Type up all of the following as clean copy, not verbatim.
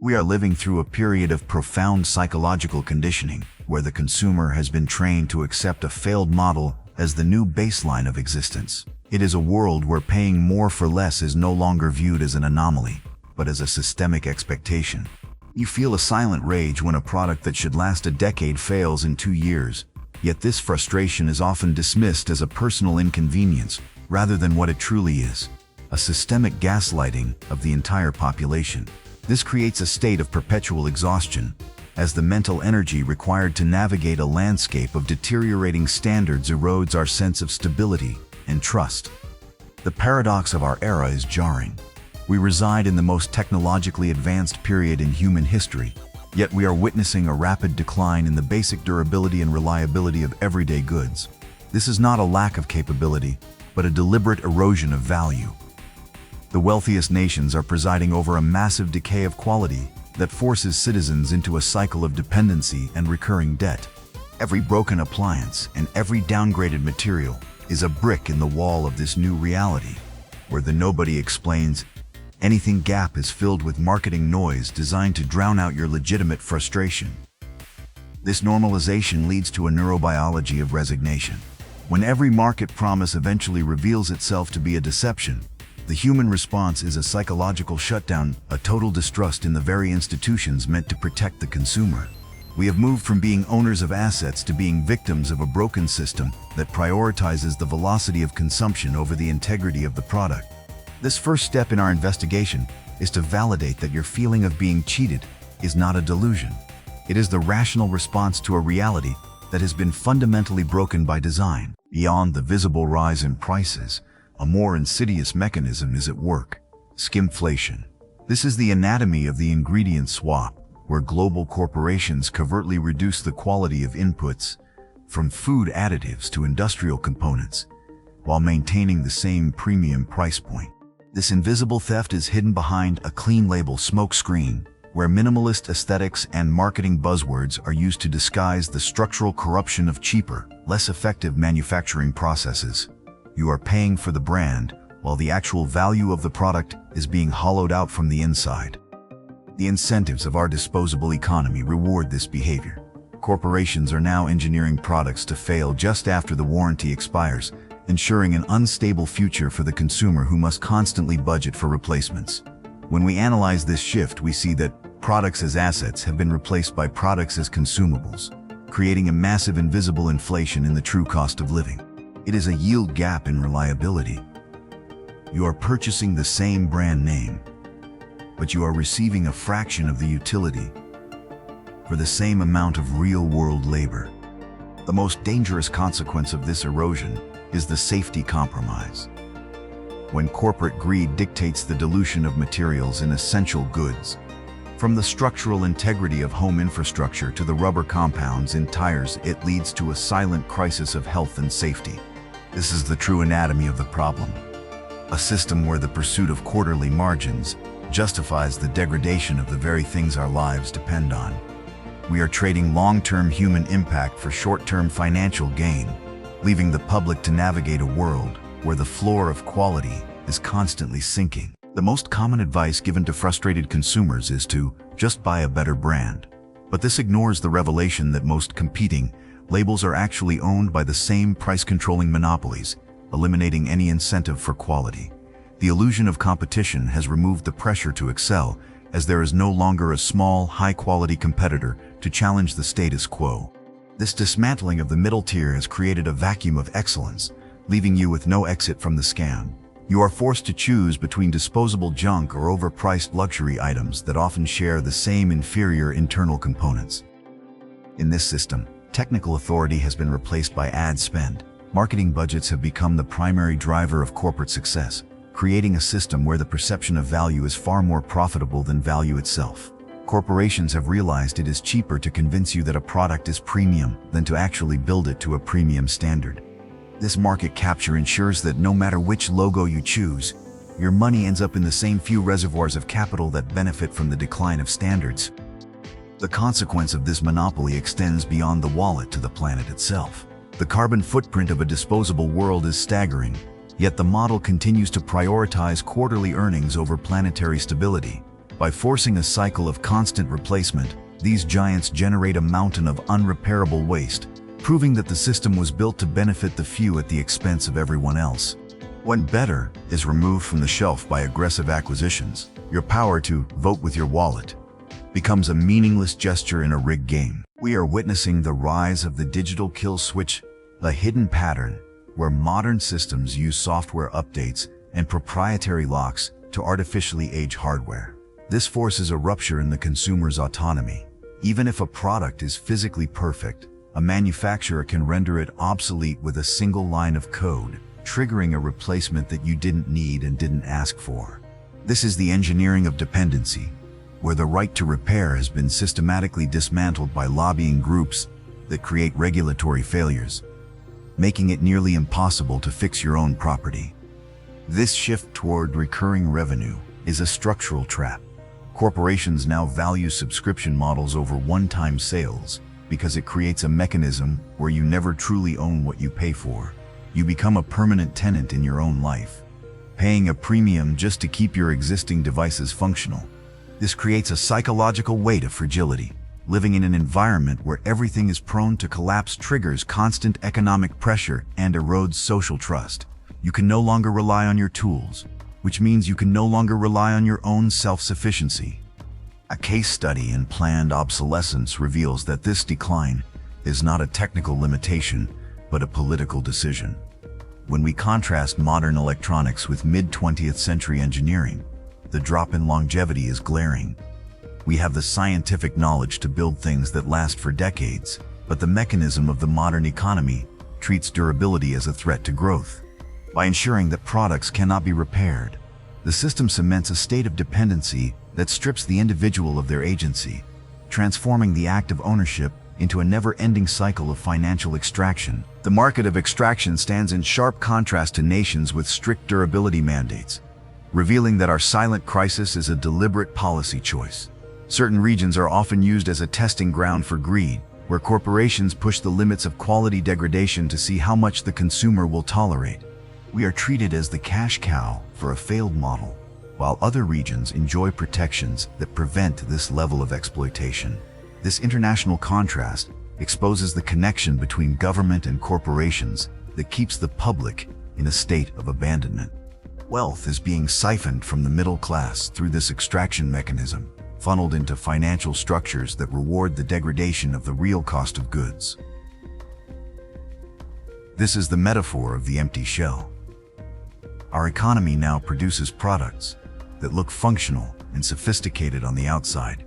We are living through a period of profound psychological conditioning, where the consumer has been trained to accept a failed model as the new baseline of existence. It is a world where paying more for less is no longer viewed as an anomaly, but as a systemic expectation. You feel a silent rage when a product that should last a decade fails in 2 years, yet this frustration is often dismissed as a personal inconvenience rather than what it truly is, a systemic gaslighting of the entire population. This creates a state of perpetual exhaustion, as the mental energy required to navigate a landscape of deteriorating standards erodes our sense of stability and trust. The paradox of our era is jarring. We reside in the most technologically advanced period in human history, yet we are witnessing a rapid decline in the basic durability and reliability of everyday goods. This is not a lack of capability, but a deliberate erosion of value. The wealthiest nations are presiding over a massive decay of quality that forces citizens into a cycle of dependency and recurring debt. Every broken appliance and every downgraded material is a brick in the wall of this new reality, where the nobody explains anything gap is filled with marketing noise designed to drown out your legitimate frustration. This normalization leads to a neurobiology of resignation. When every market promise eventually reveals itself to be a deception, the human response is a psychological shutdown, a total distrust in the very institutions meant to protect the consumer. We have moved from being owners of assets to being victims of a broken system that prioritizes the velocity of consumption over the integrity of the product. This first step in our investigation is to validate that your feeling of being cheated is not a delusion. It is the rational response to a reality that has been fundamentally broken by design. Beyond the visible rise in prices, a more insidious mechanism is at work: skimpflation. This is the anatomy of the ingredient swap, where global corporations covertly reduce the quality of inputs, from food additives to industrial components, while maintaining the same premium price point. This invisible theft is hidden behind a clean label smokescreen, where minimalist aesthetics and marketing buzzwords are used to disguise the structural corruption of cheaper, less effective manufacturing processes. You are paying for the brand, while the actual value of the product is being hollowed out from the inside. The incentives of our disposable economy reward this behavior. Corporations are now engineering products to fail just after the warranty expires, ensuring an unstable future for the consumer who must constantly budget for replacements. When we analyze this shift, we see that products as assets have been replaced by products as consumables, creating a massive invisible inflation in the true cost of living. It is a yield gap in reliability. You are purchasing the same brand name, but you are receiving a fraction of the utility for the same amount of real-world labor. The most dangerous consequence of this erosion is the safety compromise. When corporate greed dictates the dilution of materials in essential goods, from the structural integrity of home infrastructure to the rubber compounds in tires, it leads to a silent crisis of health and safety. This is the true anatomy of the problem. A system where the pursuit of quarterly margins justifies the degradation of the very things our lives depend on. We are trading long-term human impact for short-term financial gain, leaving the public to navigate a world where the floor of quality is constantly sinking. The most common advice given to frustrated consumers is to just buy a better brand. But this ignores the revelation that most competing labels are actually owned by the same price-controlling monopolies, eliminating any incentive for quality. The illusion of competition has removed the pressure to excel, as there is no longer a small, high-quality competitor to challenge the status quo. This dismantling of the middle tier has created a vacuum of excellence, leaving you with no exit from the scam. You are forced to choose between disposable junk or overpriced luxury items that often share the same inferior internal components. In this system, technical authority has been replaced by ad spend. Marketing budgets have become the primary driver of corporate success, creating a system where the perception of value is far more profitable than value itself. Corporations have realized it is cheaper to convince you that a product is premium than to actually build it to a premium standard. This market capture ensures that no matter which logo you choose, your money ends up in the same few reservoirs of capital that benefit from the decline of standards. The consequence of this monopoly extends beyond the wallet to the planet itself. The carbon footprint of a disposable world is staggering, yet the model continues to prioritize quarterly earnings over planetary stability. By forcing a cycle of constant replacement, these giants generate a mountain of unrepairable waste, proving that the system was built to benefit the few at the expense of everyone else. When better is removed from the shelf by aggressive acquisitions, your power to vote with your wallet becomes a meaningless gesture in a rigged game. We are witnessing the rise of the digital kill switch, a hidden pattern where modern systems use software updates and proprietary locks to artificially age hardware. This forces a rupture in the consumer's autonomy. Even if a product is physically perfect, a manufacturer can render it obsolete with a single line of code, triggering a replacement that you didn't need and didn't ask for. This is the engineering of dependency, where the right to repair has been systematically dismantled by lobbying groups that create regulatory failures, making it nearly impossible to fix your own property. This shift toward recurring revenue is a structural trap. Corporations now value subscription models over one-time sales because it creates a mechanism where you never truly own what you pay for. You become a permanent tenant in your own life, paying a premium just to keep your existing devices functional. This creates a psychological weight of fragility. Living in an environment where everything is prone to collapse triggers constant economic pressure and erodes social trust. You can no longer rely on your tools, which means you can no longer rely on your own self-sufficiency. A case study in planned obsolescence reveals that this decline is not a technical limitation, but a political decision. When we contrast modern electronics with mid-20th century engineering, the drop in longevity is glaring. We have the scientific knowledge to build things that last for decades, but the mechanism of the modern economy treats durability as a threat to growth. By ensuring that products cannot be repaired, the system cements a state of dependency that strips the individual of their agency, transforming the act of ownership into a never-ending cycle of financial extraction. The market of extraction stands in sharp contrast to nations with strict durability mandates, revealing that our silent crisis is a deliberate policy choice. Certain regions are often used as a testing ground for greed, where corporations push the limits of quality degradation to see how much the consumer will tolerate. We are treated as the cash cow for a failed model, while other regions enjoy protections that prevent this level of exploitation. This international contrast exposes the connection between government and corporations that keeps the public in a state of abandonment. Wealth is being siphoned from the middle class through this extraction mechanism, funneled into financial structures that reward the degradation of the real cost of goods. This is the metaphor of the empty shell. Our economy now produces products that look functional and sophisticated on the outside,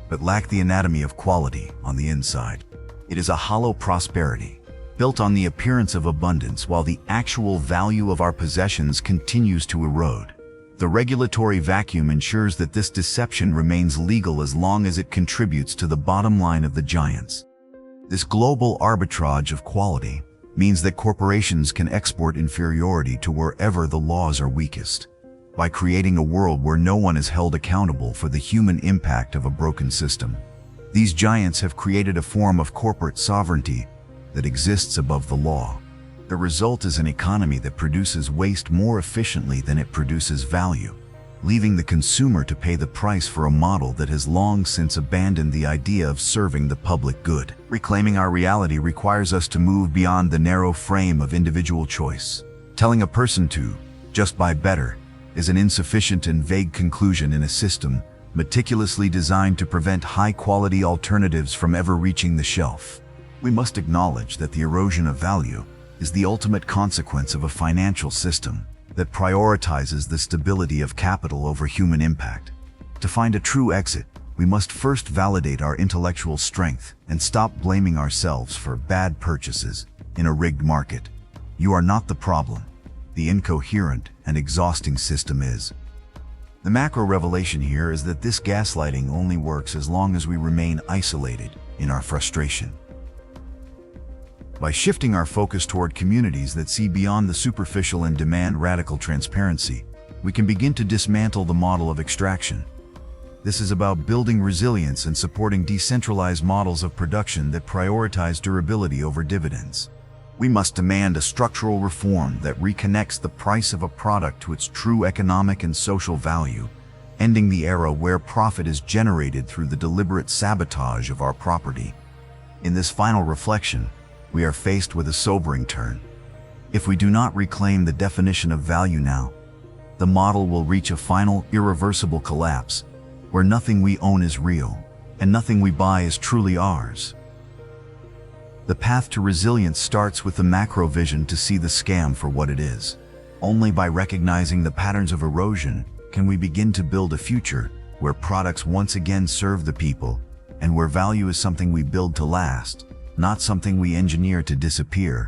but lack the anatomy of quality on the inside. It is a hollow prosperity, built on the appearance of abundance while the actual value of our possessions continues to erode. The regulatory vacuum ensures that this deception remains legal as long as it contributes to the bottom line of the giants. This global arbitrage of quality means that corporations can export inferiority to wherever the laws are weakest. By creating a world where no one is held accountable for the human impact of a broken system, these giants have created a form of corporate sovereignty that exists above the law. The result is an economy that produces waste more efficiently than it produces value, leaving the consumer to pay the price for a model that has long since abandoned the idea of serving the public good. Reclaiming our reality requires us to move beyond the narrow frame of individual choice. Telling a person to just buy better is an insufficient and vague conclusion in a system meticulously designed to prevent high-quality alternatives from ever reaching the shelf. We must acknowledge that the erosion of value is the ultimate consequence of a financial system that prioritizes the stability of capital over human impact. To find a true exit, we must first validate our intellectual strength and stop blaming ourselves for bad purchases in a rigged market. You are not the problem. The incoherent and exhausting system is. The macro revelation here is that this gaslighting only works as long as we remain isolated in our frustration. By shifting our focus toward communities that see beyond the superficial and demand radical transparency, we can begin to dismantle the model of extraction. This is about building resilience and supporting decentralized models of production that prioritize durability over dividends. We must demand a structural reform that reconnects the price of a product to its true economic and social value, ending the era where profit is generated through the deliberate sabotage of our property. In this final reflection, we are faced with a sobering turn. If we do not reclaim the definition of value now, the model will reach a final, irreversible collapse, where nothing we own is real, and nothing we buy is truly ours. The path to resilience starts with the macro vision to see the scam for what it is. Only by recognizing the patterns of erosion can we begin to build a future where products once again serve the people, and where value is something we build to last, not something we engineer to disappear.